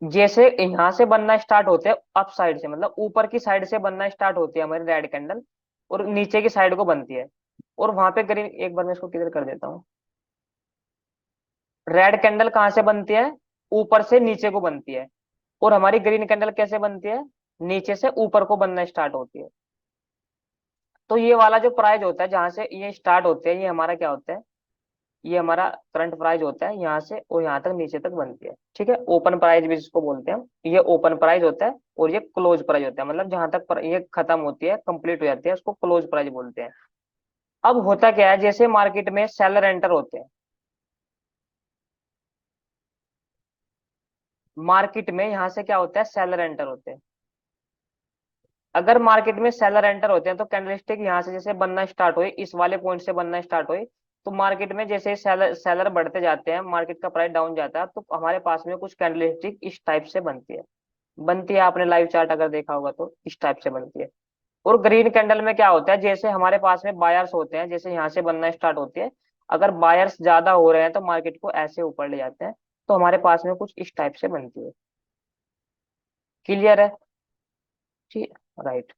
जैसे यहाँ से बनना स्टार्ट होते हैं अप साइड से, मतलब ऊपर की साइड से बनना स्टार्ट होती है हमारी रेड कैंडल, और नीचे की साइड को बनती है। और वहां पे ग्रीन, एक बार मैं इसको क्लियर कर देता हूँ। रेड कैंडल कहाँ से बनती है? ऊपर से नीचे को बनती है। और हमारी ग्रीन कैंडल कैसे बनती है? नीचे से ऊपर को बनना स्टार्ट होती है। तो ये वाला जो प्राइस होता है जहां से ये स्टार्ट होते हैं, ये हमारा क्या होता है? ये हमारा करंट प्राइस होता है, यहाँ से और यहाँ तक नीचे तक बनती है। ठीक है, ओपन प्राइस भी जिसको बोलते हैं, ये ओपन प्राइस होता है। और ये क्लोज प्राइस होता है, मतलब जहां तक ये खत्म होती है, कंप्लीट हो जाती है, उसको क्लोज प्राइस बोलते हैं। अब होता क्या है, जैसे मार्केट में सेलर एंटर होते हैं, मार्केट में यहाँ से क्या होता है, सेलर एंटर होते हैं। अगर मार्केट में सेलर एंटर होते हैं तो कैंडलस्टिक यहाँ से जैसे बनना स्टार्ट हुई, इस वाले पॉइंट से बनना स्टार्ट हुई, तो मार्केट में जैसे सेलर सेलर बढ़ते जाते हैं, मार्केट का प्राइस डाउन जाता है, तो हमारे पास में कुछ कैंडलस्टिक इस टाइप से बनती है। आपने लाइव चार्ट अगर देखा होगा तो इस टाइप से बनती है। और ग्रीन कैंडल में क्या होता है, जैसे हमारे पास में बायर्स होते हैं, जैसे यहाँ से बनना स्टार्ट होती है, अगर बायर्स ज्यादा हो रहे हैं तो मार्केट को ऐसे ऊपर ले जाते हैं, तो हमारे पास में कुछ इस टाइप से बनती है। क्लियर है? ठीक, राइट।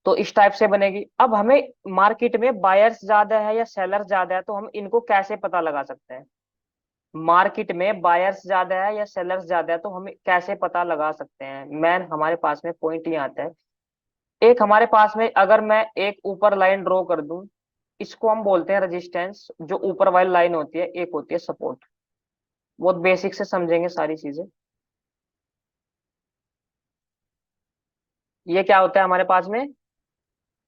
तो इस टाइप से बनेगी। अब हमें मार्केट में बायर्स ज्यादा है या सेलर्स ज्यादा है, तो हम इनको कैसे पता लगा सकते हैं? मार्केट में बायर्स ज्यादा है या सेलर्स ज्यादा है, तो हम कैसे पता लगा सकते हैं? मैन हमारे पास में पॉइंट ये आता है। एक हमारे पास में अगर मैं एक ऊपर लाइन ड्रॉ कर दूं, इसको हम बोलते हैं रेजिस्टेंस। जो ऊपर वाली लाइन होती है, एक होती है सपोर्ट। बहुत बेसिक से समझेंगे सारी चीजें। ये क्या होता है हमारे पास में?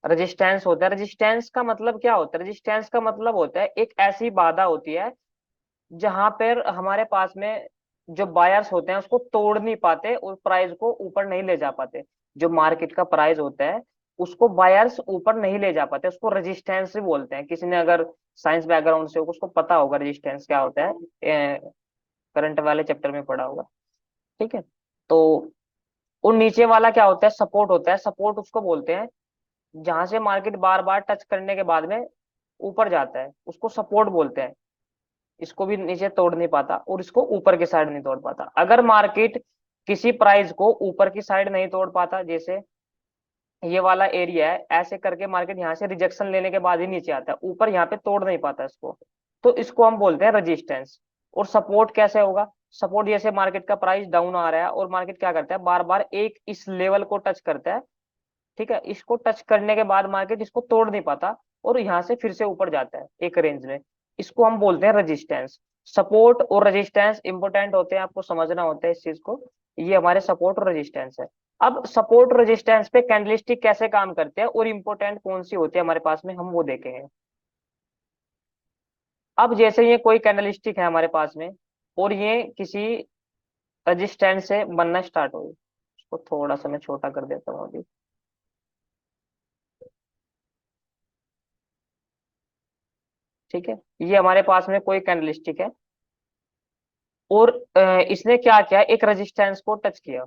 रेजिस्टेंस होता है। रेजिस्टेंस का मतलब क्या होता है? रेजिस्टेंस का मतलब होता है एक ऐसी बाधा होती है जहां पर हमारे पास में जो बायर्स होते हैं उसको तोड़ नहीं पाते और प्राइस को ऊपर नहीं ले जा पाते। जो मार्केट का प्राइस होता है उसको बायर्स ऊपर नहीं ले जा पाते, उसको रेजिस्टेंस भी बोलते हैं। किसी ने अगर साइंस बैकग्राउंड से हो उसको पता होगा रेजिस्टेंस क्या होता है, करंट वाले चैप्टर में पढ़ा होगा। ठीक है। तो और नीचे वाला क्या होता है? सपोर्ट होता है। सपोर्ट उसको बोलते हैं जहां से मार्केट बार बार टच करने के बाद में ऊपर जाता है, उसको सपोर्ट बोलते हैं। इसको भी नीचे तोड़ नहीं पाता और इसको ऊपर की साइड नहीं तोड़ पाता। अगर मार्केट किसी प्राइस को ऊपर की साइड नहीं तोड़ पाता, जैसे ये वाला एरिया है, ऐसे करके मार्केट यहाँ से रिजेक्शन लेने के बाद ही नीचे आता है, ऊपर यहाँ पे तोड़ नहीं पाता इसको, तो इसको हम बोलते हैं रेजिस्टेंस। और सपोर्ट कैसे होगा? सपोर्ट जैसे मार्केट का प्राइस डाउन आ रहा है और मार्केट क्या करता है, बार बार एक इस लेवल को टच करता है। ठीक है, इसको टच करने के बाद मार्केट इसको तोड़ नहीं पाता और यहाँ से फिर से ऊपर जाता है एक रेंज में, इसको हम बोलते हैं रेजिस्टेंस। सपोर्ट और रेजिस्टेंस इंपॉर्टेंट होते हैं, आपको समझना होता है इस चीज को। ये हमारे सपोर्ट और रेजिस्टेंस है। अब सपोर्ट रेजिस्टेंस पे कैंडलस्टिक कैसे काम करते हैं और इंपॉर्टेंट कौन सी होती है हमारे पास में, हम वो देखेंगे। अब जैसे ये कोई कैंडलस्टिक है हमारे पास में और ये किसी रेजिस्टेंस से बनना स्टार्ट हो, इसको थोड़ा सा मैं छोटा कर देता हूँ अभी। ठीक है, ये हमारे पास में कोई कैंडलस्टिक है और इसने क्या किया, एक रेजिस्टेंस को टच किया।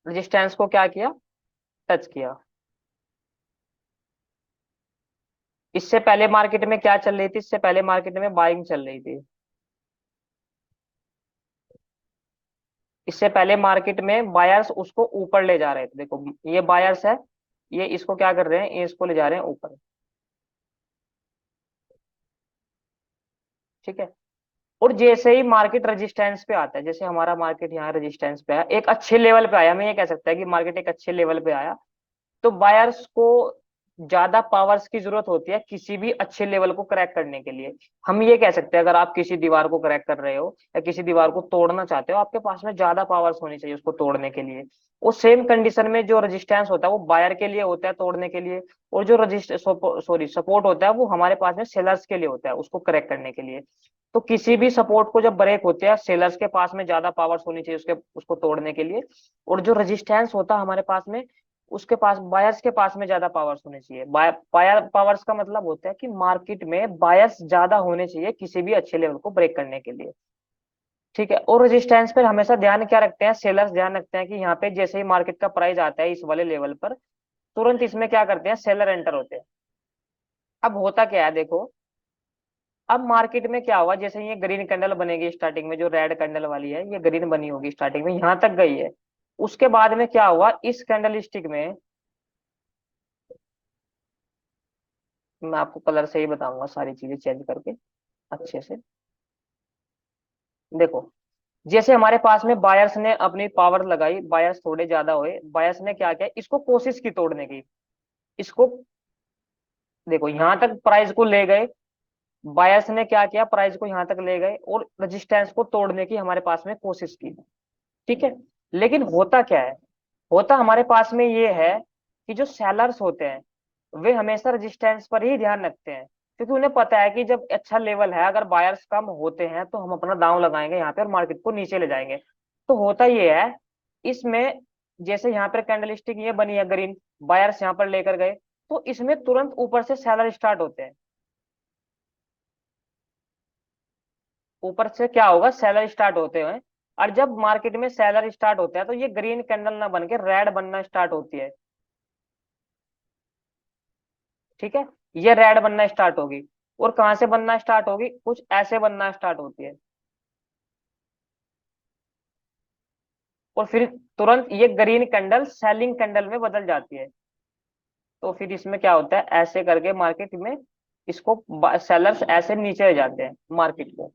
रेजिस्टेंस को क्या किया? टच किया। इससे पहले मार्केट में क्या चल रही थी? इससे पहले मार्केट में बाइंग चल रही थी। इससे पहले मार्केट में बायर्स उसको ऊपर ले जा रहे थे। देखो ये बायर्स है, ये इसको क्या कर रहे हैं, ये इसको ले जा रहे हैं ऊपर। ठीक है। और जैसे ही मार्केट रेजिस्टेंस पे आता है, जैसे हमारा मार्केट यहाँ रेजिस्टेंस पे आया, एक अच्छे लेवल पे आया, हमें ये कह सकता है कि मार्केट एक अच्छे लेवल पे आया, तो बायर्स को ज्यादा पावर्स की जरूरत होती है किसी भी अच्छे लेवल को क्रैक करने के लिए। हम ये कह सकते हैं अगर आप किसी दीवार को क्रैक कर रहे हो या किसी दीवार को तोड़ना चाहते हो, आपके पास में ज्यादा पावर्स होनी चाहिए उसको तोड़ने के लिए। उस सेम कंडीशन में जो रेजिस्टेंस होता है वो बायर के लिए होता है तोड़ने के लिए, और जो रजिस्ट सॉरी सपोर्ट होता है वो हमारे पास में सेलर्स के लिए होता है उसको करेक्ट करने के लिए। तो किसी भी सपोर्ट को जब ब्रेक होते हैं, सेलर्स के पास में ज्यादा पावर्स होनी चाहिए उसके उसको तोड़ने के लिए, और जो रेजिस्टेंस होता है हमारे पास में, उसके पास बायर्स के पास में ज्यादा पावर्स होने चाहिए। बायर पावर्स का मतलब होता है कि मार्केट में बायर्स ज्यादा होने चाहिए किसी भी अच्छे लेवल को ब्रेक करने के लिए। ठीक है। और रेजिस्टेंस पर हमेशा ध्यान क्या रखते हैं, सेलर्स ध्यान रखते हैं कि यहाँ पे जैसे ही मार्केट का प्राइस आता है इस वाले लेवल पर, तुरंत इसमें क्या करते हैं, सेलर एंटर होते हैं। अब होता क्या है देखो, अब मार्केट में क्या हुआ, जैसे ये ग्रीन कैंडल बनेगी स्टार्टिंग में, जो रेड कैंडल वाली है ये ग्रीन बनी होगी स्टार्टिंग में, यहां तक गई है। उसके बाद में क्या हुआ, इस कैंडल स्टिक में, मैं आपको कलर से ही बताऊंगा सारी चीजें चेंज करके अच्छे से। देखो, जैसे हमारे पास में बायर्स ने अपनी पावर लगाई, बायर्स थोड़े ज्यादा हुए, बायर्स ने क्या किया, इसको कोशिश की तोड़ने की। इसको, देखो यहां तक प्राइस को ले गए, बायर्स ने क्या किया, प्राइस को यहां तक ले गए और रेजिस्टेंस को तोड़ने की हमारे पास में कोशिश की। ठीक है, लेकिन होता क्या है, होता हमारे पास में ये है कि जो सेलर्स होते हैं वे हमेशा रेजिस्टेंस पर ही ध्यान रखते हैं, क्योंकि उन्हें पता है कि जब अच्छा लेवल है, अगर बायर्स कम होते हैं तो हम अपना दांव लगाएंगे यहाँ पे और मार्केट को नीचे ले जाएंगे। तो होता ये है इसमें, जैसे यहाँ पर कैंडलस्टिक ये बनी है ग्रीन, बायर्स यहाँ पर लेकर गए, तो इसमें तुरंत ऊपर से सेलर स्टार्ट होते हैं। ऊपर से क्या होगा, सेलर स्टार्ट होते हैं। और जब मार्केट में सेलर स्टार्ट होता है तो ये ग्रीन कैंडल ना बन के रेड बनना स्टार्ट होती है। ठीक है, ये रेड बनना स्टार्ट होगी। और कहां से बनना स्टार्ट होगी, कुछ ऐसे बनना स्टार्ट होती है। और फिर तुरंत ये ग्रीन कैंडल सेलिंग कैंडल में बदल जाती है। तो फिर इसमें क्या होता है, ऐसे करके मार्केट में इसको सेलर्स ऐसे नीचे ले जाते हैं मार्केट को।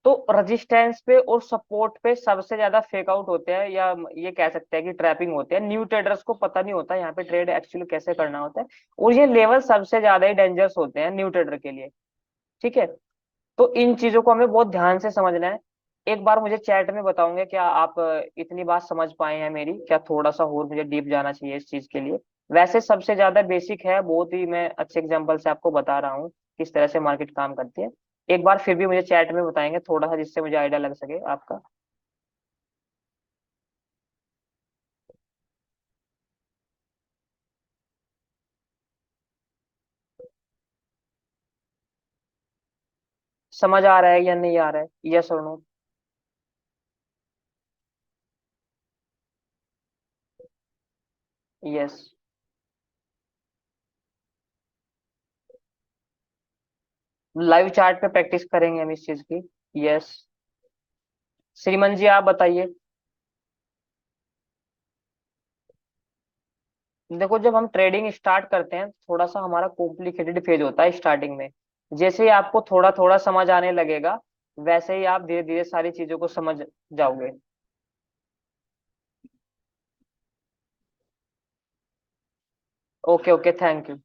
तो रेजिस्टेंस पे और सपोर्ट पे सबसे ज्यादा फेक आउट होते हैं, या ये कह सकते हैं कि ट्रैपिंग होते हैं। न्यू ट्रेडर्स को पता नहीं होता यहाँ पे ट्रेड एक्चुअली कैसे करना होता है, और ये लेवल सबसे ज्यादा ही डेंजरस होते हैं न्यू ट्रेडर के लिए। ठीक है, तो इन चीजों को हमें बहुत ध्यान से समझना है। एक बार मुझे चैट में बताओगे क्या आप इतनी बात समझ पाए हैं मेरी, क्या थोड़ा सा और मुझे डीप जाना चाहिए इस चीज के लिए। वैसे सबसे ज्यादा बेसिक है, बहुत ही मैं अच्छे एग्जांपल से आपको बता रहा हूँ किस तरह से मार्केट काम करती है। एक बार फिर भी मुझे चैट में बताएंगे थोड़ा सा, जिससे मुझे आइडिया लग सके आपका। समझ आ रहा है या नहीं आ रहा है, यस और नो। यस, लाइव चार्ट पे प्रैक्टिस करेंगे हम इस चीज की। यस, श्रीमन जी आप बताइए। देखो, जब हम ट्रेडिंग स्टार्ट करते हैं थोड़ा सा हमारा कॉम्प्लिकेटेड फेज होता है स्टार्टिंग में। जैसे ही आपको थोड़ा थोड़ा समझ आने लगेगा, वैसे ही आप धीरे धीरे सारी चीजों को समझ जाओगे। Okay okay, thank you.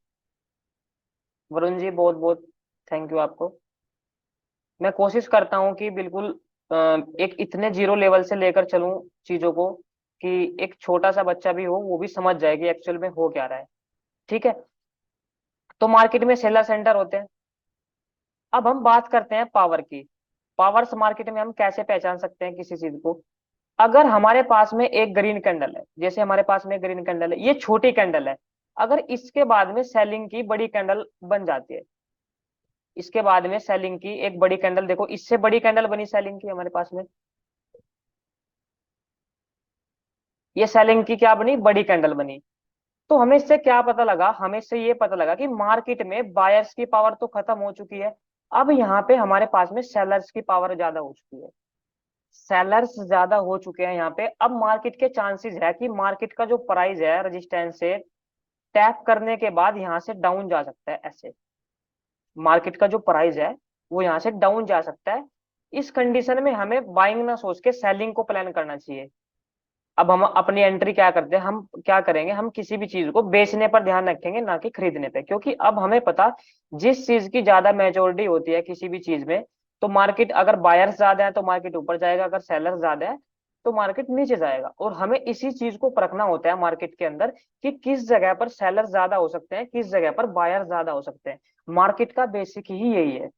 Varun ji बहुत बहुत थैंक यू आपको। मैं कोशिश करता हूँ कि बिल्कुल एक इतने जीरो लेवल से लेकर चलूं चीजों को, कि एक छोटा सा बच्चा भी हो वो भी समझ जाए कि एक्चुअल में हो क्या रहा है। ठीक है, तो मार्केट में सेलर सेंटर होते हैं। अब हम बात करते हैं पावर की। पावर्स मार्केट में हम कैसे पहचान सकते हैं किसी चीज को। अगर हमारे पास में एक ग्रीन कैंडल है, जैसे हमारे पास में ग्रीन कैंडल है, ये छोटी कैंडल है, अगर इसके बाद में सेलिंग की बड़ी कैंडल बन जाती है, इसके बाद में सेलिंग की एक बड़ी कैंडल, देखो इससे बड़ी कैंडल बनी सेलिंग की हमारे पास में, ये सेलिंग की क्या बनी, बड़ी कैंडल बनी। तो हमें इससे क्या पता लगा, हमें इससे ये पता लगा कि मार्केट में बायर्स की पावर तो खत्म हो चुकी है। अब यहाँ पे हमारे पास में सेलर्स की पावर ज्यादा हो चुकी है। सेलर्स ज्यादा हो चुके हैं यहाँ पे। अब मार्केट के चांसेस है कि मार्केट का जो प्राइस है रेजिस्टेंस से टैप करने के बाद यहाँ से डाउन जा सकता है ऐसे। मार्केट का जो प्राइस है वो यहाँ से डाउन जा सकता है। इस कंडीशन में हमें बाइंग ना सोच के सेलिंग को प्लान करना चाहिए। अब हम अपनी एंट्री क्या करते हैं, हम क्या करेंगे, हम किसी भी चीज को बेचने पर ध्यान रखेंगे ना कि खरीदने पे, क्योंकि अब हमें पता जिस चीज की ज्यादा मेजोरिटी होती है किसी भी चीज में, तो मार्केट अगर बायर्स ज्यादा है तो मार्केट ऊपर जाएगा, अगर सेलर ज्यादा है तो मार्केट नीचे जाएगा। और हमें इसी चीज को परखना होता है मार्केट के अंदर कि किस जगह पर सेलर ज्यादा हो सकते हैं, किस जगह पर बायर ज्यादा हो सकते हैं। मार्केट का बेसिक ही यही है।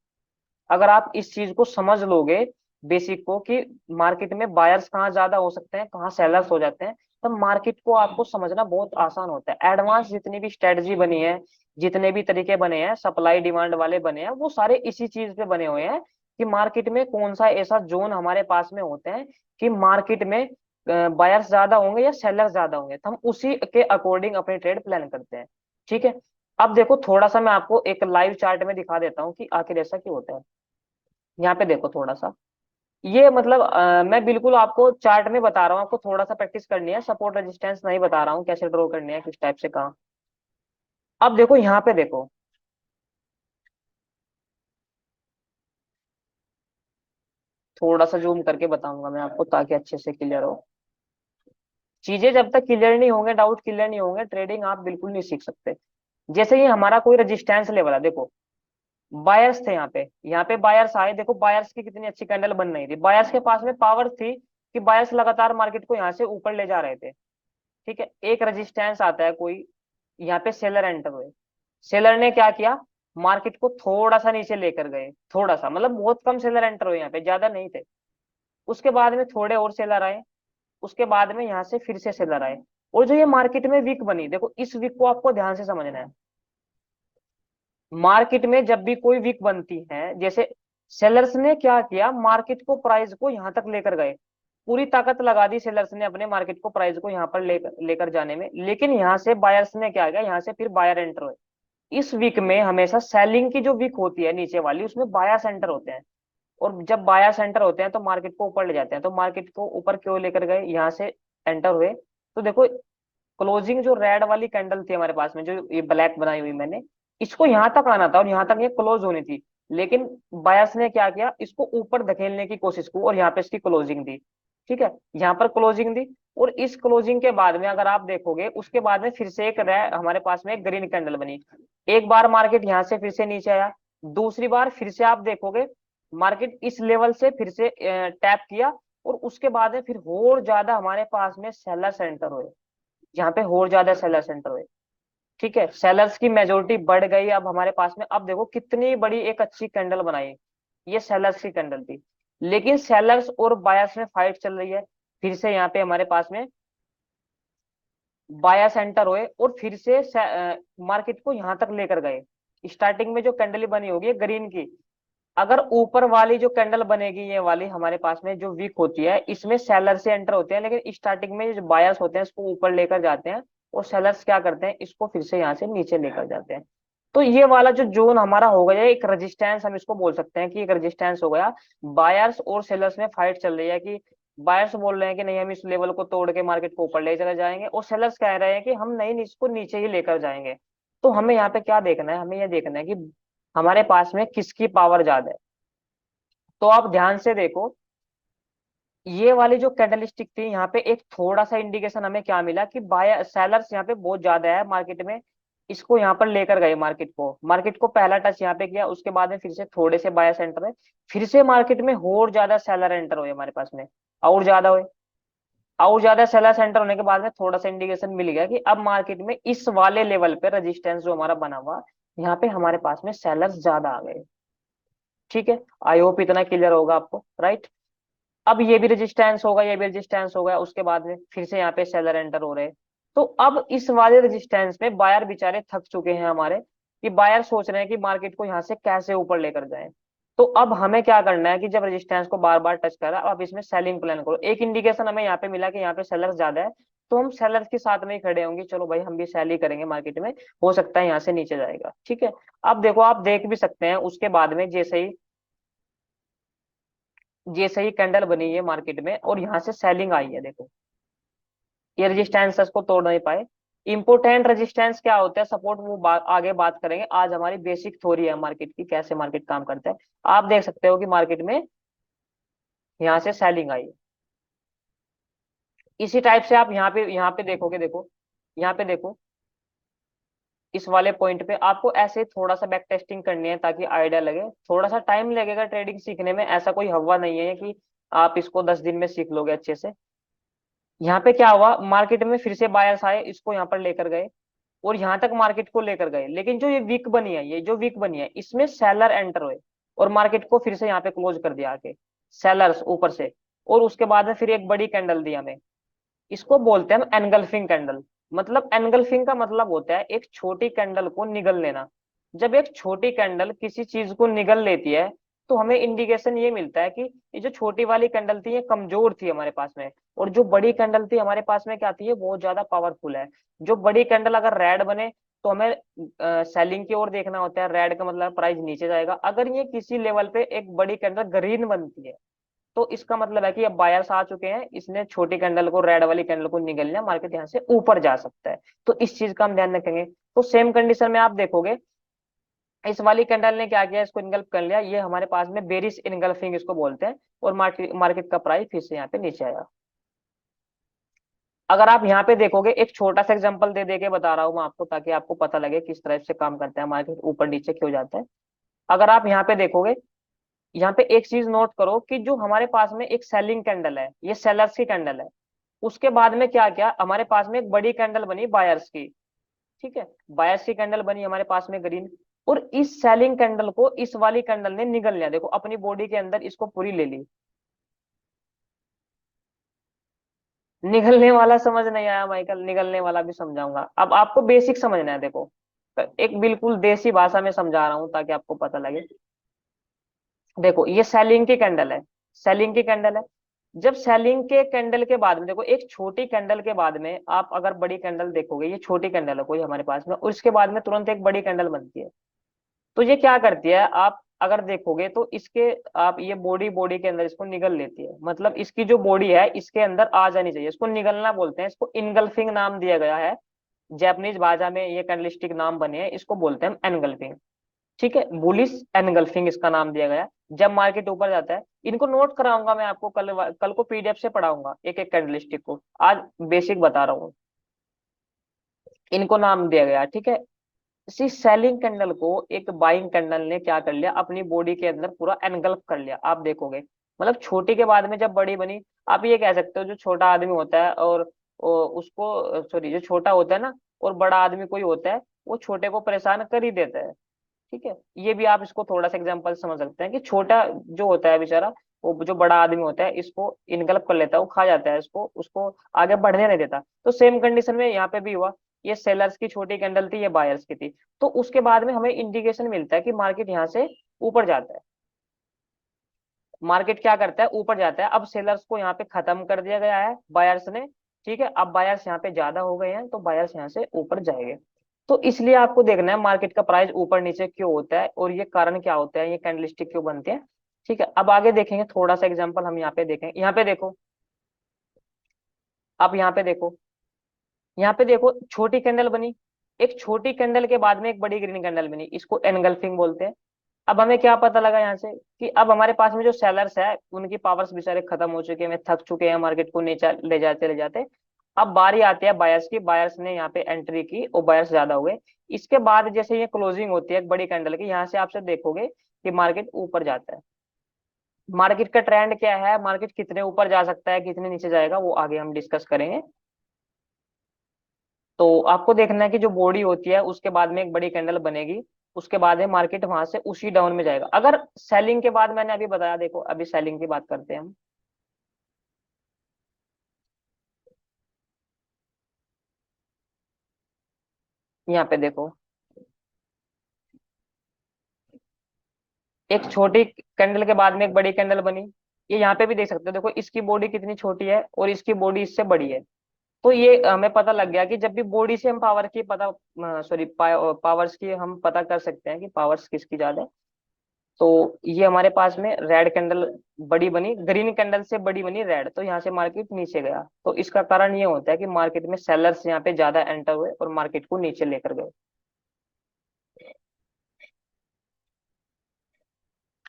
अगर आप इस चीज को समझ लोगे, बेसिक को, कि मार्केट में बायर्स कहाँ ज्यादा हो सकते हैं, कहाँ सेलर्स हो जाते हैं, तब मार्केट को आपको समझना बहुत आसान होता है। एडवांस जितनी भी स्ट्रेटजी बनी है, जितने भी तरीके बने हैं, सप्लाई डिमांड वाले बने हैं, वो सारे इसी चीज पे बने हुए हैं कि मार्केट में कौन सा ऐसा जोन हमारे पास में होते हैं कि मार्केट में बायर्स ज्यादा होंगे या सेलर्स ज्यादा होंगे, तो हम उसी के अकॉर्डिंग अपने ट्रेड प्लान करते हैं। ठीक है, अब देखो थोड़ा सा मैं आपको एक लाइव चार्ट में दिखा देता हूँ कि आखिर ऐसा क्यों होता है। यहाँ पे देखो थोड़ा सा, ये मतलब मैं बिल्कुल आपको चार्ट में बता रहा हूँ, आपको थोड़ा सा प्रैक्टिस करनी है, सपोर्ट रेजिस्टेंस नहीं बता रहा हूँ कैसे ड्रॉ करनी है, किस टाइप से कहाँ। अब देखो यहाँ पे देखो, थोड़ा सा जूम करके बताऊंगा मैं आपको ताकि अच्छे से क्लियर हो। चीजें जब तक क्लियर नहीं होंगे, डाउट क्लियर नहीं होंगे, ट्रेडिंग आप बिल्कुल नहीं सीख सकते। जैसे ये हमारा कोई रेजिस्टेंस लेवल है, देखो बायर्स थे यहाँ पे बायर्स आए, देखो बायर्स की कितनी अच्छी कैंडल बन रही थी, बायर्स के पास में पावर थी कि बायर्स लगातार मार्केट को यहाँ से ऊपर ले जा रहे थे। ठीक है, एक रेजिस्टेंस आता है कोई, यहाँ पे सेलर एंटर हुए, सेलर ने क्या किया, मार्केट को थोड़ा सा नीचे लेकर गए, थोड़ा सा मतलब बहुत कम सेलर एंटर हुए यहाँ पे, ज्यादा नहीं थे। उसके बाद में थोड़े और सेलर आए, उसके बाद में यहाँ से फिर से सेलर आए, और जो ये मार्केट में वीक बनी, देखो इस वीक को आपको ध्यान से समझना है। मार्केट में जब भी कोई वीक बनती है, जैसे सेलर्स ने क्या किया, मार्केट को प्राइस को यहाँ तक लेकर गए, पूरी ताकत लगा दी सेलर्स ने अपने मार्केट को प्राइस को यहाँ पर लेकर जाने में, लेकिन यहाँ से बायर्स ने क्या किया, यहाँ से फिर बायर एंटर हुए। इस वीक में हमेशा सेलिंग की जो वीक होती है नीचे वाली, उसमें बायर्स एंटर होते हैं, और जब बायर्स एंटर होते हैं तो मार्केट को ऊपर ले जाते हैं। तो मार्केट को ऊपर क्यों लेकर गए, यहाँ से एंटर हुए, तो देखो क्लोजिंग जो रेड वाली कैंडल थी हमारे पास में, जो ये ब्लैक बनाई हुई मैंने, इसको यहाँ तक आना था और यहाँ तक ये क्लोज होनी थी, लेकिन बायर्स ने क्या किया, इसको ऊपर धकेलने की कोशिश की और यहाँ पे इसकी क्लोजिंग दी। ठीक है, यहाँ पर क्लोजिंग दी, और इस क्लोजिंग के बाद में अगर आप देखोगे, उसके बाद में फिर से एक हमारे पास में एक ग्रीन कैंडल बनी। एक बार मार्केट यहाँ से फिर से नीचे आया, दूसरी बार फिर से आप देखोगे मार्केट इस लेवल से फिर से टैप किया, और उसके बाद में फिर और ज्यादा हमारे पास में सेलर सेंटर हुए, यहाँ पे और ज्यादा सेलर सेंटर हुए। ठीक है, सेलर्स की मेजोरिटी बढ़ गई अब हमारे पास में। अब देखो कितनी बड़ी एक अच्छी कैंडल बनाई, ये सेलर्स की कैंडल थी, लेकिन सेलर्स और बायर्स में फाइट चल रही है। फिर से यहाँ पे हमारे पास में बायर सेंटर हुए, और फिर से मार्केट को यहाँ तक लेकर गए। स्टार्टिंग में जो कैंडल बनी होगी ग्रीन की, अगर ऊपर वाली जो कैंडल बनेगी ये वाली हमारे पास में जो वीक होती है, इसमें सेलर से एंटर होते हैं, लेकिन स्टार्टिंग में जो बायर्स होते हैं इसको ऊपर लेकर जाते हैं, और सेलर्स क्या करते हैं, इसको फिर से यहाँ से नीचे लेकर जाते हैं। तो ये वाला जो जोन हमारा हो गया, एक रेजिस्टेंस हम इसको बोल सकते हैं कि एक रेजिस्टेंस हो गया। बायर्स और सेलर्स में फाइट चल रही है कि बायर्स बोल रहे हैं कि नहीं हम इस लेवल को तोड़ के मार्केट को ऊपर ले चले जाएंगे, और सेलर्स कह रहे हैं कि हम नहीं इसको नीचे ही लेकर जाएंगे। तो हमें यहाँ पे क्या देखना है, हमें यह देखना है कि हमारे पास में किसकी पावर ज्यादा है। तो आप ध्यान से देखो, ये वाली जो कैंडलस्टिक थी, यहाँ पे एक थोड़ा सा इंडिकेशन हमें क्या मिला कि बाय सेलर्स यहाँ पे बहुत ज्यादा है मार्केट में, इसको यहाँ पर लेकर गए मार्केट को पहला टच यहाँ पे किया, उसके बाद में फिर से थोड़े से बायर्स एंटर है, फिर से मार्केट में और ज्यादा सेलर एंटर हुए हमारे पास में, और ज्यादा हुए, और ज्यादा सेलर एंटर होने के बाद में थोड़ा सा इंडिकेशन मिल गया कि अब मार्केट में इस वाले लेवल पे रेजिस्टेंस जो हमारा बना हुआ, यहाँ पे हमारे पास में सेलर्स ज्यादा आ गए। ठीक है, आई होप इतना क्लियर होगा आपको, राइट। अब ये भी रेजिस्टेंस होगा, ये भी रेजिस्टेंस हो गया, उसके बाद में फिर से यहाँ पे सेलर एंटर हो रहे हैं। तो अब इस वाले रेजिस्टेंस में बायर बेचारे थक चुके हैं हमारे, कि बायर सोच रहे हैं कि मार्केट को यहाँ से कैसे ऊपर लेकर जाएं। तो अब हमें क्या करना है कि जब रेजिस्टेंस को बार बार टच कर रहा है, अब इसमें सेलिंग प्लान करो। एक इंडिकेशन हमें यहाँ पे मिला कि यहाँ पे सेलर्स ज्यादा है, तो हम सेलर्स के साथ में ही खड़े होंगे, चलो भाई हम भी सेल ही करेंगे मार्केट में, हो सकता है यहाँ से नीचे जाएगा। ठीक है, अब देखो आप देख भी सकते हैं, उसके बाद में जैसे ही कैंडल बनी है मार्केट में और यहाँ से सेलिंग आई है, देखो ये रेजिस्टेंस को तोड़ नहीं पाए। इंपोर्टेंट रेजिस्टेंस क्या होता है, सपोर्ट, वो आगे बात करेंगे। आज हमारी बेसिक थ्योरी है मार्केट की, कैसे मार्केट काम करता है। आप देख सकते हो कि मार्केट में यहाँ से सेलिंग आई है। इसी टाइप से आप यहाँ पे देखोगे, देखो यहाँ पे देखो, इस वाले पॉइंट पे आपको ऐसे थोड़ा सा बैक टेस्टिंग करनी है ताकि आइडिया लगे। थोड़ा सा टाइम लगेगा ट्रेडिंग सीखने में, ऐसा कोई हवा नहीं है कि आप इसको 10 दिन में सीख लोगे अच्छे से। यहाँ पे क्या हुआ, मार्केट में फिर से बायर्स आए, इसको यहाँ पर लेकर गए और यहाँ तक मार्केट को लेकर गए, लेकिन जो ये वीक बनी है, ये जो वीक बनी है, इसमें सेलर एंटर हुए और मार्केट को फिर से यहाँ पे क्लोज कर दिया आके, सेलर्स ऊपर से। और उसके बाद में फिर एक बड़ी कैंडल दी हमें, इसको बोलते हैं हम एनगल्फिंग कैंडल। मतलब एनगल्फिंग का मतलब होता है एक छोटी कैंडल को निगल लेना। जब एक छोटी कैंडल किसी चीज को निगल लेती है, तो हमें इंडिकेशन ये मिलता है कि ये जो छोटी वाली कैंडल थी ये कमजोर थी हमारे पास में, और जो बड़ी कैंडल थी हमारे पास में क्या थी, ये बहुत ज्यादा पावरफुल है। जो बड़ी कैंडल अगर रेड बने तो हमें सेलिंग की ओर देखना होता है, रेड का मतलब प्राइस नीचे जाएगा। अगर ये किसी लेवल पे एक बड़ी कैंडल ग्रीन बनती है तो इसका मतलब है कि अब बायर्स आ चुके हैं, इसने छोटी कैंडल को, रेड वाली कैंडल को निगल लिया, मार्केट यहाँ से ऊपर जा सकता है। तो इस चीज का हम ध्यान रखेंगे। तो सेम कंडीशन में आप देखोगे इस वाली कैंडल ने क्या किया, इसको इनगल्फ कर लिया, ये हमारे पास में बेरिश इनगल्फिंग इसको बोलते हैं, और मार्केट मार्केट का प्राइस फिर से यहाँ पे नीचे आया। अगर आप यहाँ पे देखोगे, एक छोटा सा एग्जांपल दे दे के बता रहा हूँ मैं आपको, ताकि आपको पता लगे किस तरह से काम करता है मार्केट, ऊपर नीचे क्यों जाता है। अगर आप यहाँ पे देखोगे, यहाँ पे एक चीज नोट करो कि जो हमारे पास में एक सेलिंग कैंडल है, ये सेलर्स की कैंडल है, उसके बाद में क्या क्या हमारे पास में एक बड़ी कैंडल बनी बायर्स की। ठीक है, बायर्स की कैंडल बनी हमारे पास में ग्रीन, और इस सेलिंग कैंडल को इस वाली कैंडल ने निगल लिया, देखो अपनी बॉडी के अंदर इसको पूरी ले ली। निगलने वाला समझ नहीं आया माइकल, निगलने वाला भी समझाऊंगा। अब आपको बेसिक समझना है, देखो एक बिल्कुल देसी भाषा में समझा रहा हूं ताकि आपको पता लगे। देखो ये सेलिंग की कैंडल है, सेलिंग की कैंडल है। जब सेलिंग के कैंडल के बाद में देखो, एक छोटी कैंडल के बाद में आप अगर बड़ी कैंडल देखोगे, ये छोटी कैंडल है कोई हमारे पास में, और इसके बाद में तुरंत एक बड़ी कैंडल बनती है। तो ये क्या करती है, आप अगर देखोगे तो इसके, आप ये बॉडी, बॉडी के अंदर इसको निगल लेती है, मतलब इसकी जो बॉडी है इसके अंदर आ जानी चाहिए, इसको निगलना बोलते हैं, इसको इनगल्फिंग नाम दिया गया है। जापानीज भाषा में ये कैंडलस्टिक नाम बने हैं, इसको बोलते हैं हम एनगल्फिंग। ठीक है, बुलिश एनगल्फिंग इसका नाम दिया गया है। जब मार्केट ऊपर जाता है, इनको नोट कराऊंगा मैं आपको, कल कल को पीडीएफ से पढ़ाऊंगा एक एक कैंडलस्टिक को, आज बेसिक बता रहा हूँ। इनको नाम दिया गया, ठीक है। इसी सेलिंग कैंडल को एक बाइंग कैंडल ने क्या कर लिया, अपनी बॉडी के अंदर पूरा एनगल्फ कर लिया। आप देखोगे, मतलब छोटी के बाद में जब बड़ी बनी, आप ये कह सकते हो जो छोटा आदमी होता है और उसको, सॉरी, जो छोटा होता है ना और बड़ा आदमी कोई होता है, वो छोटे को परेशान कर ही देता है। ठीक है, ये भी आप इसको थोड़ा सा एग्जांपल समझ सकते हैं कि छोटा जो होता है बेचारा, वो जो बड़ा आदमी होता है इसको इनगल्प कर लेता है, वो खा जाता है इसको, उसको आगे बढ़ने नहीं देता। तो सेम कंडीशन में यहाँ पे भी हुआ, ये सेलर्स की छोटी कैंडल थी, ये बायर्स की थी। तो उसके बाद में हमें इंडिकेशन मिलता है कि मार्केट यहाँ से ऊपर जाता है। मार्केट क्या करता है, ऊपर जाता है। अब सेलर्स को यहाँ पे खत्म कर दिया गया है बायर्स ने। ठीक है, अब बायर्स यहाँ पे ज्यादा हो गए हैं, तो बायर्स यहाँ से ऊपर जाएंगे। तो इसलिए आपको देखना है मार्केट का प्राइस ऊपर नीचे क्यों होता है, और ये कारण क्या होता है, ये कैंडलस्टिक क्यों बनते हैं। ठीक है, अब आगे देखेंगे, थोड़ा सा एग्जांपल हम यहाँ पे देखेंगे। यहाँ पे देखो, अब यहाँ पे देखो, यहाँ पे देखो छोटी कैंडल बनी, एक छोटी कैंडल के बाद में एक बड़ी ग्रीन कैंडल बनी, इसको एनगल्फिंग बोलते हैं। अब हमें क्या पता लगा यहाँ से कि अब हमारे पास में जो सेलर्स है उनकी पावर्स बेचारे खत्म हो चुके हैं, थक चुके हैं, मार्केट को नीचे ले जाते। अब बारी आती है बायर्स की, बायर्स ने यहाँ पे एंट्री की और बायर्स ज्यादा हुए। इसके बाद जैसे ये क्लोजिंग होती है एक बड़ी कैंडल की, यहाँ से आपसे देखोगे कि मार्केट ऊपर जाता है। मार्केट का ट्रेंड क्या है, मार्केट कितने ऊपर जा सकता है, कितने नीचे जाएगा, वो आगे हम डिस्कस करेंगे। तो आपको देखना है कि जो बॉडी होती है उसके बाद में एक बड़ी कैंडल बनेगी, उसके बाद में मार्केट वहां से उसी डाउन में जाएगा। अगर सेलिंग के बाद, मैंने अभी बताया, देखो अभी सेलिंग की बात करते हैं हम। यहाँ पे देखो, एक छोटी कैंडल के बाद में एक बड़ी कैंडल बनी, ये यहाँ पे भी देख सकते हो, देखो इसकी बॉडी कितनी छोटी है और इसकी बॉडी इससे बड़ी है। तो ये हमें पता लग गया कि जब भी बॉडी से हम पावर की पता, सॉरी, पावर्स की हम पता कर सकते हैं कि पावर्स किसकी ज्यादा है। तो ये हमारे पास में रेड कैंडल बड़ी बनी, ग्रीन कैंडल से बड़ी बनी रेड, तो यहाँ से मार्केट नीचे गया। तो इसका कारण ये होता है कि मार्केट में सेलर्स यहाँ पे ज्यादा एंटर हुए और मार्केट को नीचे लेकर गए।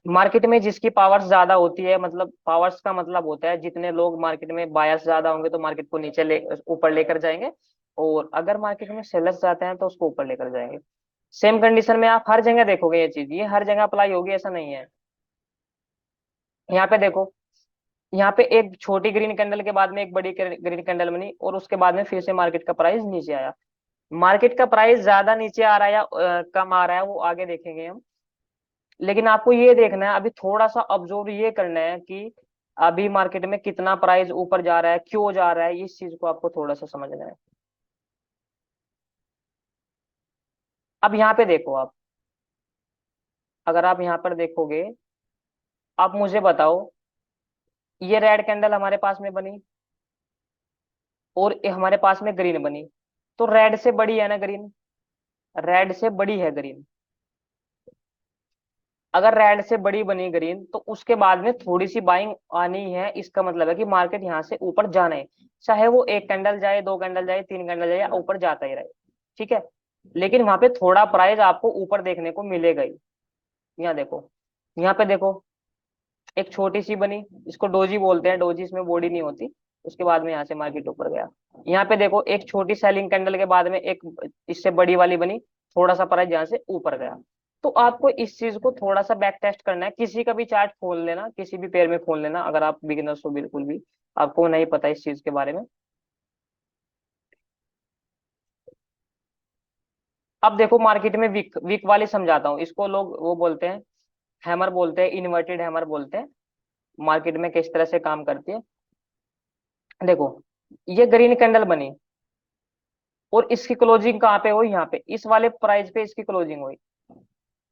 मार्केट में जिसकी पावर्स ज्यादा होती है, मतलब पावर्स का मतलब होता है जितने लोग मार्केट में, बायर्स ज्यादा होंगे तो मार्केट को नीचे ले, ऊपर लेकर जाएंगे, और अगर मार्केट में सेलर्स जाते हैं तो उसको ऊपर लेकर जाएंगे। सेम कंडीशन में आप हर जगह देखोगे ये चीज, ये हर जगह अप्लाई होगी ऐसा नहीं है। यहाँ पे देखो, यहाँ पे एक छोटी ग्रीन कैंडल के बाद में एक बड़ी ग्रीन कैंडल बनी, और उसके बाद में फिर से मार्केट का प्राइस नीचे आया। मार्केट का प्राइस ज्यादा नीचे आ रहा है या कम आ रहा है, वो आगे देखेंगे हम। लेकिन आपको ये देखना है, अभी थोड़ा सा ऑब्जर्व ये करना है कि अभी मार्केट में कितना प्राइस ऊपर जा रहा है, क्यों जा रहा है, इस चीज को आपको थोड़ा सा समझना है। अब यहाँ पे देखो आप, अगर आप यहाँ पर देखोगे, आप मुझे बताओ, ये रेड कैंडल हमारे पास में बनी और ये हमारे पास में ग्रीन बनी, तो रेड से बड़ी है ना ग्रीन। रेड से बड़ी है ग्रीन, अगर रेड से बड़ी बनी ग्रीन तो उसके बाद में थोड़ी सी बाइंग आनी है, इसका मतलब है कि मार्केट यहाँ से ऊपर जाना है, चाहे वो एक कैंडल जाए, दो कैंडल जाए, तीन कैंडल जाए, या ऊपर जाता ही रहे। ठीक है, लेकिन वहां पे थोड़ा प्राइस आपको ऊपर देखने को मिलेगा ही। यहाँ देखो, यहाँ पे देखो, एक छोटी सी बनी, इसको डोजी बोलते हैं, डोजी इसमें बॉडी नहीं होती। उसके बाद में यहाँ से मार्केट ऊपर गया। यहाँ पे देखो, एक छोटी सेलिंग कैंडल के बाद में एक इससे बड़ी वाली बनी, थोड़ा सा प्राइस यहाँ से ऊपर गया। तो आपको इस चीज को थोड़ा सा बैक टेस्ट करना है, किसी का भी चार्ट खोल लेना, किसी भी पेयर में खोल लेना, अगर आप बिगिनर्स हो बिल्कुल भी, आपको नहीं पता इस चीज के बारे में। अब देखो मार्केट में वीक वीक वाली समझाता हूँ, इसको लोग वो बोलते हैं, हैमर बोलते हैं, इन्वर्टेड हैमर बोलते हैं। मार्केट में किस तरह से काम करती है, देखो, ये ग्रीन कैंडल बनी, और इसकी क्लोजिंग कहाँ पे हुई, यहाँ पे इस वाले प्राइस पे इसकी क्लोजिंग हुई।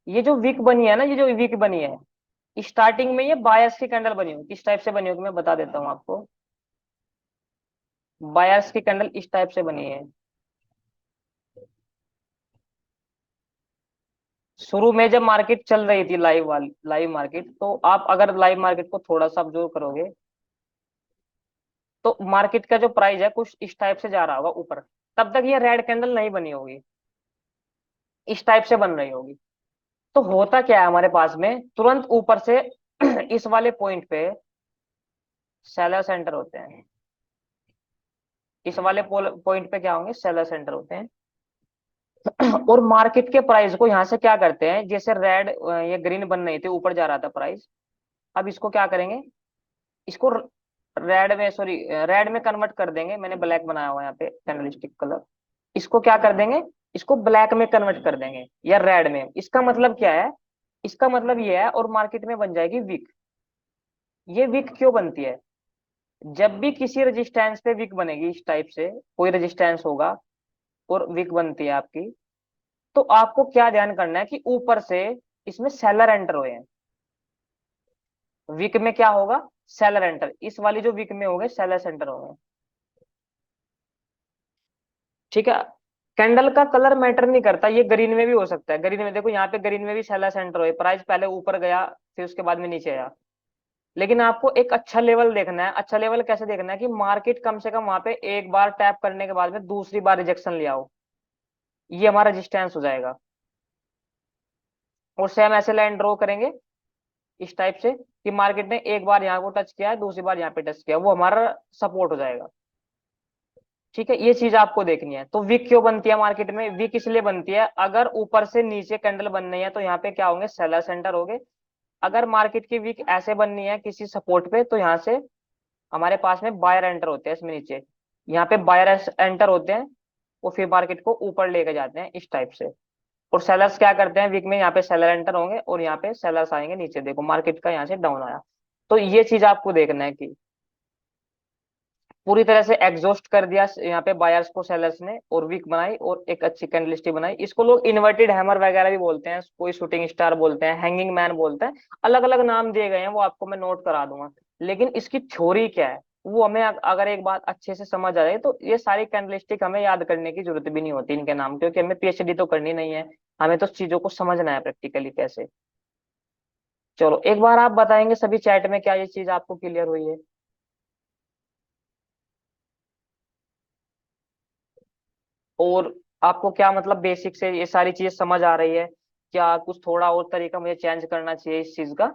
ये जो वीक बनी है ना, ये जो वीक बनी है, स्टार्टिंग में ये बायर्स की कैंडल बनी होगी, किस टाइप से बनी होगी मैं बता देता हूँ आपको। बायर्स की कैंडल इस टाइप से बनी है। शुरू में जब मार्केट चल रही थी, लाइव मार्केट, तो आप अगर लाइव मार्केट को थोड़ा सा ऑब्जर्व करोगे, तो मार्केट का जो प्राइस है कुछ इस टाइप से जा रहा होगा ऊपर, तब तक ये रेड कैंडल नहीं बनी होगी, इस टाइप से बन रही होगी। तो होता क्या है हमारे पास में, तुरंत ऊपर से इस वाले पॉइंट पे सेलर सेंटर होते हैं, इस वाले पॉइंट पे क्या होंगे, सेलर सेंटर होते हैं। और मार्केट के प्राइस को यहाँ से क्या करते हैं, जैसे रेड ये ग्रीन बन रही थी, ऊपर जा रहा था प्राइस, अब इसको क्या करेंगे, इसको रेड में, सॉरी, रेड में कन्वर्ट कर देंगे, मैंने ब्लैक बनाया हुआ है यहाँ पे कैंडलस्टिक कलर। इसको क्या कर देंगे, इसको ब्लैक में कन्वर्ट कर देंगे या रेड में। इसका मतलब क्या है, इसका मतलब ये है, और मार्केट में बन जाएगी वीक। ये वीक क्यों बनती है, जब भी किसी रेजिस्टेंस पे वीक बनेगी, इस टाइप से कोई रेजिस्टेंस होगा और वीक बनती है आपकी, तो आपको क्या ध्यान करना है कि ऊपर से इसमें सेलर एंटर हुए हैं। वीक में क्या होगा, सेलर एंटर, इस वाली जो वीक में हो गए सेलर सेंटर हो गए। ठीक है, कैंडल का कलर मैटर नहीं करता, ये ग्रीन में भी हो सकता है, ग्रीन में देखो, यहाँ पे ग्रीन में भी सेलर सेंटर हुए, प्राइस पहले ऊपर गया, फिर उसके बाद में नीचे आया। लेकिन आपको एक अच्छा लेवल देखना है, अच्छा लेवल कैसे देखना है कि मार्केट कम से कम वहां पे एक बार टैप करने के बाद में दूसरी बार रिजेक्शन ले आओ, ये हमारा रेजिस्टेंस हो जाएगा। और सेम ऐसे लाइन ड्रॉ करेंगे इस टाइप से कि मार्केट ने एक बार यहाँ को टच किया है, दूसरी बार यहाँ पे टच किया, वो हमारा सपोर्ट हो जाएगा। ठीक है, ये चीज आपको देखनी है। तो वीक क्यों बनती है मार्केट में, वीक इसलिए बनती है, अगर ऊपर से नीचे कैंडल बननी है तो यहाँ पे क्या होंगे, सेलर सेंटर होंगे। अगर मार्केट की वीक ऐसे बननी है किसी सपोर्ट पे, तो यहाँ से हमारे पास में बायर एंटर होते हैं, इसमें नीचे यहाँ पे बायर एंटर होते हैं, वो फिर मार्केट को ऊपर लेके जाते हैं इस टाइप से। और सेलर्स क्या करते हैं वीक में, यहाँ पे सेलर एंटर होंगे और यहाँ पे सेलर्स आएंगे नीचे, देखो मार्केट का यहाँ से डाउन आया। तो ये चीज आपको देखना है कि पूरी तरह से एग्जॉस्ट कर दिया यहाँ पे बायर्स को सेलर्स ने, और वीक बनाई और एक अच्छी कैंडलस्टिक बनाई। इसको लोग इन्वर्टेड हैमर वगैरह भी बोलते हैं, कोई शूटिंग स्टार बोलते हैं, हैंगिंग मैन बोलते हैं, अलग अलग नाम दिए गए हैं, वो आपको मैं नोट करा दूंगा। लेकिन इसकी थ्योरी क्या है वो हमें अगर एक बात अच्छे से समझ आ जाए, तो ये सारी कैंडलस्टिक हमें याद करने की जरूरत भी नहीं होती इनके नाम, क्योंकि हमें पीएचडी तो करनी नहीं है, हमें तो चीजों को समझना है प्रैक्टिकली कैसे। चलो एक बार आप बताएंगे सभी चैट में, क्या ये चीज आपको क्लियर हुई है। और आपको क्या मतलब बेसिक से ये सारी चीज समझ आ रही है, क्या कुछ थोड़ा और तरीका मुझे चेंज करना चाहिए इस चीज का।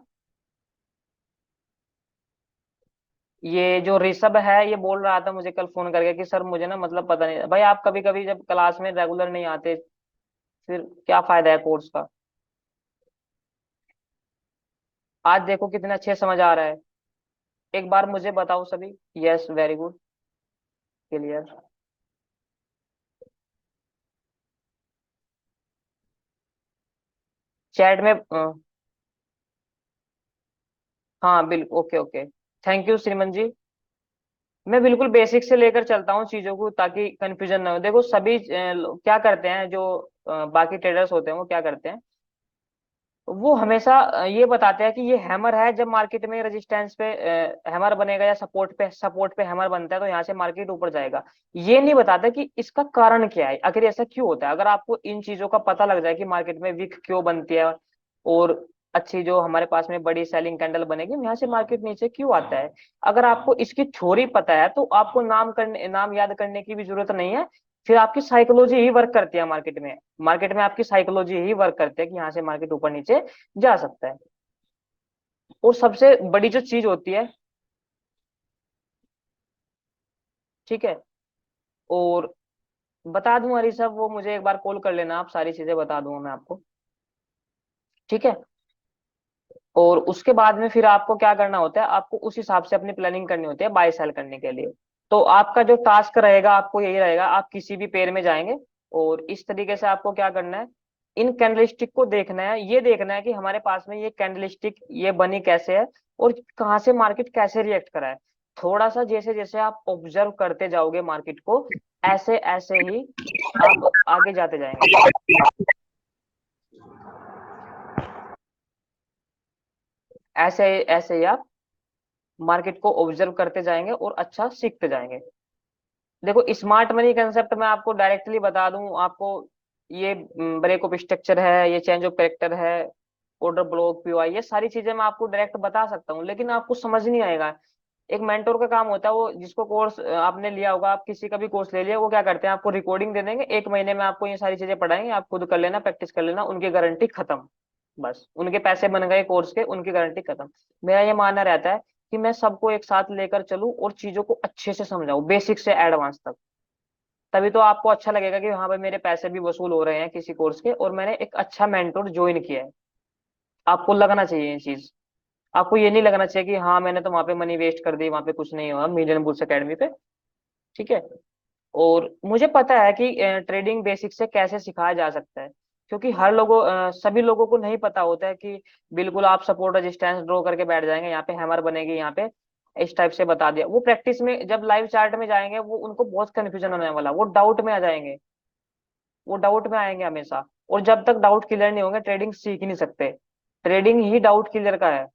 ये जो ऋषभ है ये बोल रहा था मुझे कल फोन करके कि सर मुझे ना मतलब पता नहीं, भाई आप कभी कभी जब क्लास में रेगुलर नहीं आते, फिर क्या फायदा है कोर्स का। आज देखो कितने अच्छे समझ आ रहा है, एक बार मुझे बताओ सभी। Yes, very good, clear. Chat में हाँ बिल्कुल, ओके ओके, थैंक यू श्रीमन जी। मैं बिल्कुल बेसिक से लेकर चलता हूँ चीजों को, ताकि कंफ्यूजन ना हो। देखो सभी क्या करते हैं, जो बाकी ट्रेडर्स होते हैं वो क्या करते हैं, वो हमेशा ये बताते हैं कि ये हैमर है, जब मार्केट में रेजिस्टेंस पे हैमर बनेगा या सपोर्ट पे हैमर बनता है तो यहाँ से मार्केट ऊपर जाएगा। ये नहीं बताता कि इसका कारण क्या है, आखिर ऐसा क्यों होता है। अगर आपको इन चीजों का पता लग जाए कि मार्केट में विक क्यों बनती है और अच्छी जो हमारे पास में बड़ी सेलिंग कैंडल बनेगी, यहाँ से मार्केट नीचे क्यों आता है, अगर आपको इसकी थ्योरी पता है तो आपको नाम याद करने की भी जरूरत नहीं है। फिर आपकी साइकोलॉजी ही वर्क करती है मार्केट में आपकी साइकोलॉजी ही वर्क करती है कि यहाँ से मार्केट ऊपर नीचे जा सकता है। और सबसे बड़ी जो चीज होती है, ठीक है, और बता दूं हरी साहब, वो मुझे एक बार कॉल कर लेना, आप सारी चीजें बता दूंगा मैं आपको, ठीक है। और उसके बाद में फिर आपको क्या करना होता है, आपको उस हिसाब से अपनी प्लानिंग करनी होती है बाय सेल करने के लिए। तो आपका जो टास्क रहेगा आपको यही रहेगा, आप किसी भी पेयर में जाएंगे और इस तरीके से आपको क्या करना है, इन कैंडलस्टिक को देखना है, ये देखना है कि हमारे पास में ये कैंडलस्टिक ये बनी कैसे है और कहाँ से मार्केट कैसे रिएक्ट करा है। थोड़ा सा जैसे जैसे आप ऑब्जर्व करते जाओगे मार्केट को, ऐसे ऐसे ही आप आगे जाते जाएंगे। ऐसे ऐसे ही आप मार्केट को ऑब्जर्व करते जाएंगे और अच्छा सीखते जाएंगे। देखो स्मार्ट मनी कंसेप्ट मैं आपको डायरेक्टली बता दूं आपको, ये ब्रेक ऑफ स्ट्रक्चर है, ये चेंज ऑफ कैरेक्टर है, ऑर्डर ब्लॉक पीओआई, ये सारी चीजें मैं आपको डायरेक्ट बता सकता हूँ, लेकिन आपको समझ नहीं आएगा। एक मेंटोर का काम होता है, वो जिसको कोर्स आपने लिया होगा, आप किसी का भी कोर्स ले लिया, वो क्या करते हैं आपको रिकॉर्डिंग दे देंगे, 1 महीने में आपको ये सारी चीजें पढ़ाएंगे, आप खुद कर लेना, प्रैक्टिस कर लेना, उनकी गारंटी खत्म। बस उनके पैसे बन गए कोर्स के, उनकी गारंटी खत्म। मेरा ये मानना रहता है कि मैं सबको एक साथ लेकर चलूं और चीजों को अच्छे से समझाऊं, बेसिक से एडवांस तक। तभी तो आपको अच्छा लगेगा कि हाँ भाई मेरे पैसे भी वसूल हो रहे हैं किसी कोर्स के और मैंने एक अच्छा मेंटोर ज्वाइन किया है। आपको लगना चाहिए ये चीज, आपको ये नहीं लगना चाहिए कि हाँ मैंने तो वहां पे मनी वेस्ट कर दी, वहां पे कुछ नहीं हुआ मिलियन बुल्स एकेडमी पे, ठीक है। और मुझे पता है कि ट्रेडिंग बेसिक से कैसे सिखाया जा सकता है, क्योंकि सभी लोगों को नहीं पता होता है कि बिल्कुल आप सपोर्ट रेजिस्टेंस ड्रॉ करके बैठ जाएंगे, यहाँ पे हैमर बनेगी, यहाँ पे इस टाइप से बता दिया। वो प्रैक्टिस में जब लाइव चार्ट में जाएंगे वो उनको बहुत कंफ्यूजन होने वाला, वो डाउट में आ जाएंगे, वो डाउट में आएंगे हमेशा। और जब तक डाउट क्लियर नहीं होंगे ट्रेडिंग सीख ही नहीं सकते। ट्रेडिंग ही डाउट क्लियर का है।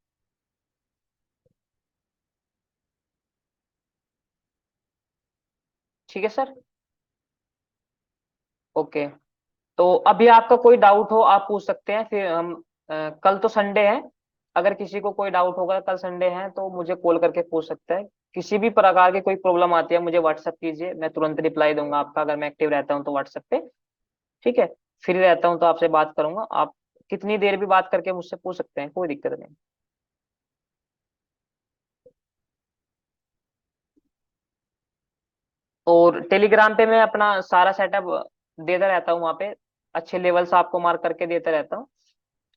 ठीक है सर। ओके। तो अभी आपका कोई डाउट हो आप पूछ सकते हैं, फिर हम कल तो संडे है, अगर किसी को कोई डाउट होगा कल संडे है तो मुझे कॉल करके पूछ सकते हैं। किसी भी प्रकार की कोई प्रॉब्लम आती है मुझे व्हाट्सअप कीजिए, मैं तुरंत रिप्लाई दूंगा आपका, अगर मैं एक्टिव रहता हूँ तो व्हाट्सएप पे, ठीक है। फ्री रहता हूँ तो आपसे बात करूंगा, आप कितनी देर भी बात करके मुझसे पूछ सकते हैं, कोई दिक्कत नहीं। और टेलीग्राम पे मैं अपना सारा सेटअप देता रहता हूँ, वहाँ पे अच्छे लेवल्स आपको मार्क करके देता रहता हूँ।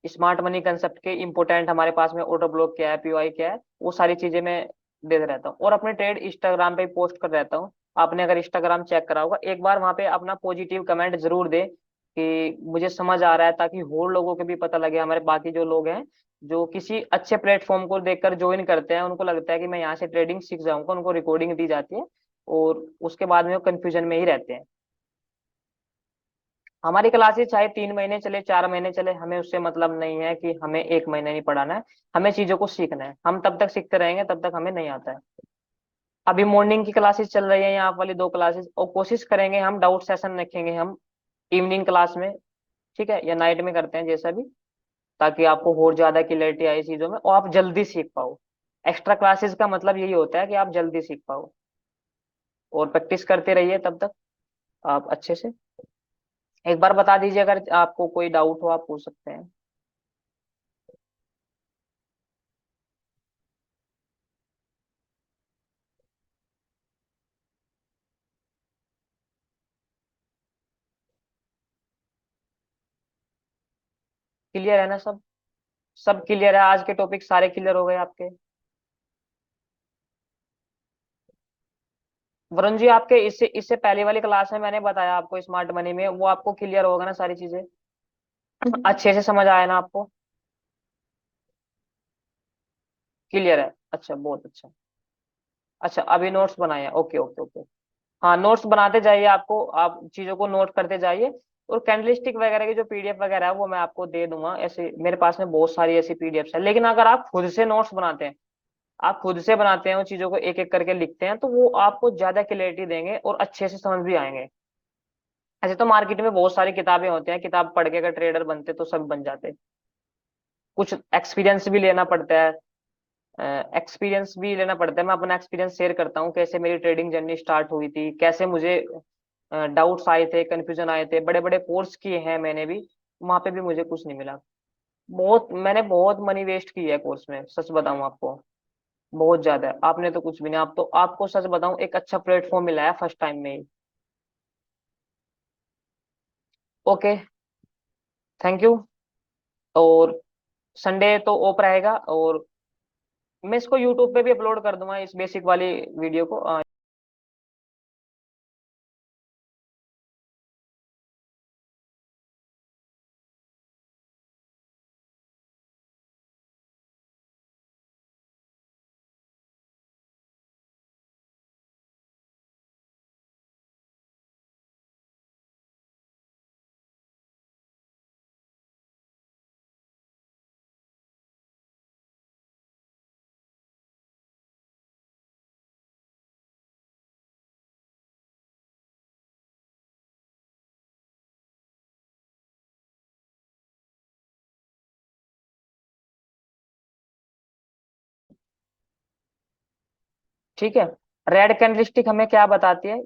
स्मार्ट मनी कंसेप्ट के इंपोर्टेंट हमारे पास में ऑर्डर ब्लॉक क्या है, पीओआई क्या है, वो सारी चीजें मैं देता रहता हूँ। और अपने ट्रेड इंस्टाग्राम पे पोस्ट कर रहता हूँ, आपने अगर इंस्टाग्राम चेक करा होगा एक बार, वहाँ पे अपना पॉजिटिव कमेंट जरूर दे कि मुझे समझ आ रहा है, ताकि और लोगों को भी पता लगे, हमारे बाकी जो लोग हैं जो किसी अच्छे प्लेटफॉर्म को देखकर ज्वाइन करते हैं, उनको लगता है कि मैं यहाँ से ट्रेडिंग सीख जाऊंगा, उनको रिकॉर्डिंग दी जाती है और उसके बाद में वो कंफ्यूजन में ही रहते हैं। हमारी क्लासेस चाहे 3 महीने चले 4 महीने चले, हमें उससे मतलब नहीं है कि हमें 1 महीने नहीं पढ़ाना है, हमें चीजों को सीखना है, हम तब तक सीखते रहेंगे तब तक हमें नहीं आता है। अभी मॉर्निंग की क्लासेस चल रही है यहाँ वाली 2 क्लासेस, और कोशिश करेंगे हम डाउट सेशन रखेंगे हम इवनिंग क्लास में, ठीक है, या नाइट में करते हैं जैसा भी, ताकि आपको और ज्यादा क्लियरिटी आए चीजों में और आप जल्दी सीख पाओ। एक्स्ट्रा क्लासेस का मतलब यही होता है कि आप जल्दी सीख पाओ, और प्रैक्टिस करते रहिए तब तक आप अच्छे से। एक बार बता दीजिए अगर आपको कोई डाउट हो आप पूछ सकते हैं। क्लियर है ना सब? सब क्लियर है, आज के टॉपिक सारे क्लियर हो गए आपके? वरुण जी आपके इससे इससे पहले वाली क्लास में मैंने बताया आपको स्मार्ट मनी में, वो आपको क्लियर होगा ना सारी चीजें? अच्छे से समझ आया ना आपको? क्लियर है, अच्छा बहुत अच्छा। अच्छा अभी नोट्स बनाए हैं, ओके ओके ओके। हाँ नोट्स बनाते जाइए, आपको आप चीजों को नोट करते जाइए, और कैंडलस्टिक वगैरह की जो पीडीएफ वगैरह है वो मैं आपको दे दूंगा, ऐसे मेरे पास में बहुत सारी ऐसी पीडीएफ है। लेकिन अगर आप खुद से नोट्स बनाते हैं, आप खुद से बनाते हैं उन चीजों को एक एक करके लिखते हैं, तो वो आपको ज्यादा क्लैरिटी देंगे और अच्छे से समझ भी आएंगे। ऐसे तो मार्केट में बहुत सारी किताबें होती हैं, किताब पढ़ के अगर ट्रेडर बनते तो सब बन जाते। कुछ एक्सपीरियंस भी लेना पड़ता है, एक्सपीरियंस भी लेना पड़ता है। मैं अपना एक्सपीरियंस शेयर करता हूँ, कैसे मेरी ट्रेडिंग जर्नी स्टार्ट हुई थी, कैसे मुझे डाउट्स आए थे, कंफ्यूजन आए थे। बड़े बड़े कोर्स किए हैं मैंने भी, वहां पे भी मुझे कुछ नहीं मिला। मैंने बहुत मनी वेस्ट की है कोर्स में, सच बताऊं आपको, बहुत ज्यादा। आपने तो कुछ भी नहीं, आप तो, आपको सच बताऊं एक अच्छा प्लेटफॉर्म मिला है फर्स्ट टाइम में ही। Okay, thank you. और संडे तो ऑफ रहेगा, और मैं इसको यूट्यूब पे भी अपलोड कर दूंगा इस बेसिक वाली वीडियो को। ठीक है, रेड कैंडलस्टिक हमें क्या बताती है?